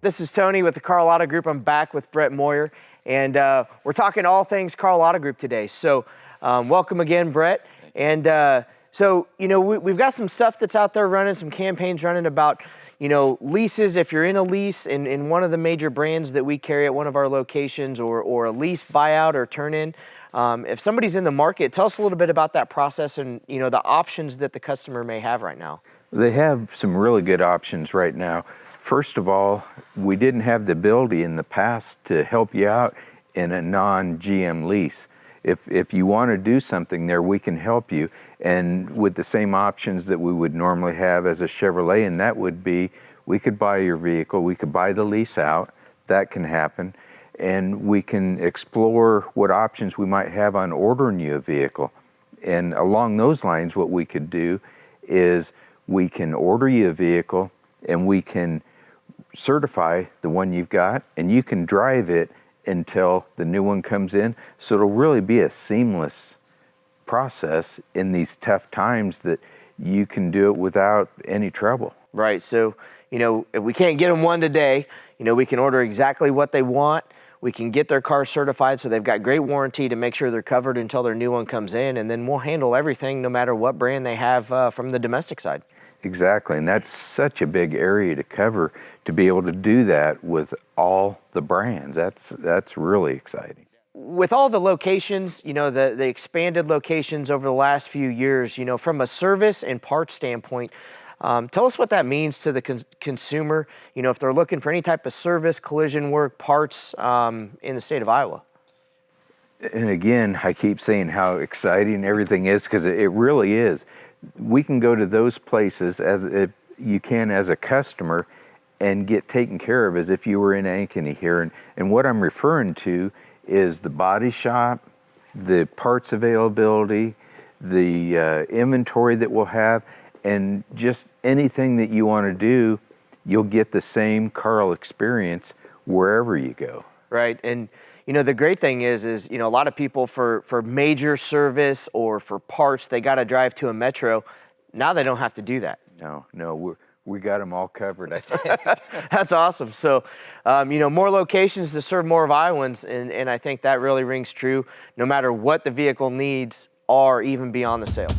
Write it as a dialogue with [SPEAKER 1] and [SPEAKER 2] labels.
[SPEAKER 1] This is Tony with the Karl Auto Group. I'm back with Brett Moyer, and we're talking all things Karl Auto Group today. So welcome again, Brett. And so, you know, we've got some stuff that's out there running, some campaigns running about, you know, leases. If you're in a lease in one of the major brands that we carry at one of our locations, or a lease buyout or turn-in, if somebody's in the market, tell us a little bit about that process and, you know, the options that the customer may have right now.
[SPEAKER 2] They have some really good options right now. First of all, we didn't have the ability in the past to help you out in a non-GM lease. If you want to do something there, we can help you, and with the same options that we would normally have as a Chevrolet, and that would be, we could buy your vehicle, we could buy the lease out, that can happen, and we can explore what options we might have on ordering you a vehicle. And along those lines, what we could do is we can order you a vehicle and we can certify the one you've got, and you can drive it until the new one comes in. So it'll really be a seamless process in these tough times that you can do it without any trouble.
[SPEAKER 1] Right. So, you know, if we can't get them one today, you know, we can order exactly what they want. We can get their car certified so they've got great warranty to make sure they're covered until their new one comes in, and then we'll handle everything no matter what brand they have from the domestic side.
[SPEAKER 2] Exactly, and that's such a big area to cover, to be able to do that with all the brands. That's really exciting.
[SPEAKER 1] With all the locations, you know, the expanded locations over the last few years, you know, from a service and parts standpoint, tell us what that means to the consumer, you know, if they're looking for any type of service, collision work, parts in the state of Iowa.
[SPEAKER 2] And again, I keep saying how exciting everything is, because it really is. We can go to those places as if you can as a customer and get taken care of as if you were in Ankeny here. And what I'm referring to is the body shop, the parts availability, the inventory that we'll have, and just anything that you want to do, you'll get the same Karl experience wherever you go. Right.
[SPEAKER 1] And you know, the great thing is, you know, a lot of people for major service or for parts, they got to drive to a metro. Now they don't have to do that.
[SPEAKER 2] No, we got them all covered, I think.
[SPEAKER 1] That's awesome. So, you know, more locations to serve more of Iowans, and I think that really rings true no matter what the vehicle needs or even beyond the sale.